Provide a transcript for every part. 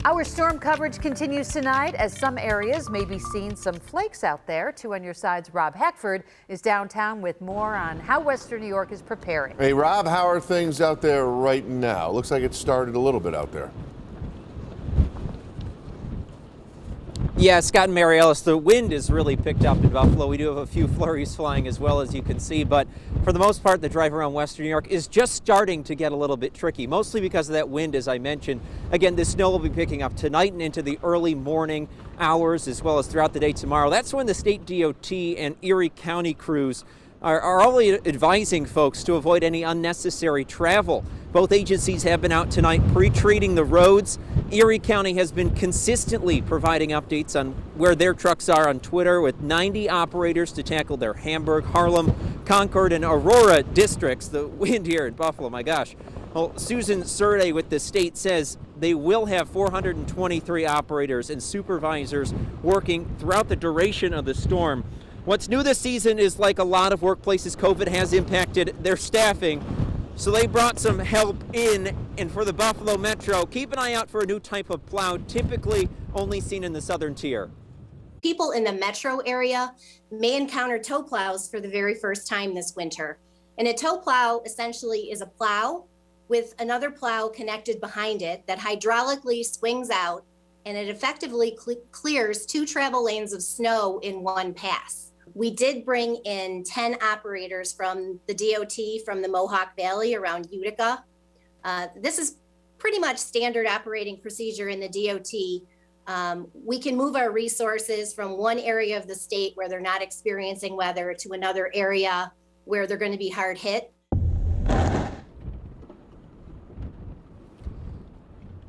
Our storm coverage continues tonight as some areas may be seeing some flakes out there. 2 on your side's Rob Hackford is downtown with more on how Western New York is preparing. Hey, Rob, how are things out there right now? Looks like it started a little bit out there. Yeah, Scott and Mary Ellis, the wind has really picked up in Buffalo. We do have a few flurries flying as well, as you can see, but for the most part, the drive around Western New York is just starting to get a little bit tricky, mostly because of that wind, as I mentioned. Again, this snow will be picking up tonight and into the early morning hours, as well as throughout the day tomorrow. That's when the state DOT and Erie County crews are only advising folks to avoid any unnecessary travel. Both agencies have been out tonight pre-treating the roads. Erie County has been consistently providing updates on where their trucks are on Twitter, with 90 operators to tackle their Hamburg, Harlem, Concord, and Aurora districts. The wind here in Buffalo, my gosh. Well, Susan Surde with the state says they will have 423 operators and supervisors working throughout the duration of the storm. What's new this season is, like a lot of workplaces, COVID has impacted their staffing. So they brought some help in, and for the Buffalo Metro, keep an eye out for a new type of plow, typically only seen in the southern tier. People in the metro area may encounter tow plows for the very first time this winter. And a tow plow essentially is a plow with another plow connected behind it that hydraulically swings out, and it effectively clears 2 travel lanes of snow in one pass. We did bring in 10 operators from the DOT from the Mohawk Valley around Utica. This is pretty much standard operating procedure in the DOT. We can move our resources from one area of the state where they're not experiencing weather to another area where they're going to be hard hit.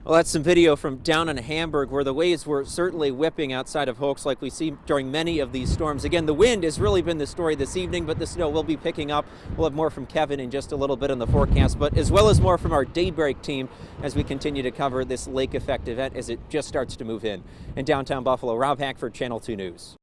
Well, that's some video from down in Hamburg, where the waves were certainly whipping outside of Hoax, like we see during many of these storms. Again, the wind has really been the story this evening, but the snow will be picking up. We'll have more from Kevin in just a little bit on the forecast, but as well as more from our Daybreak team as we continue to cover this lake effect event as it just starts to move in. In downtown Buffalo, Rob Hackford, Channel 2 News.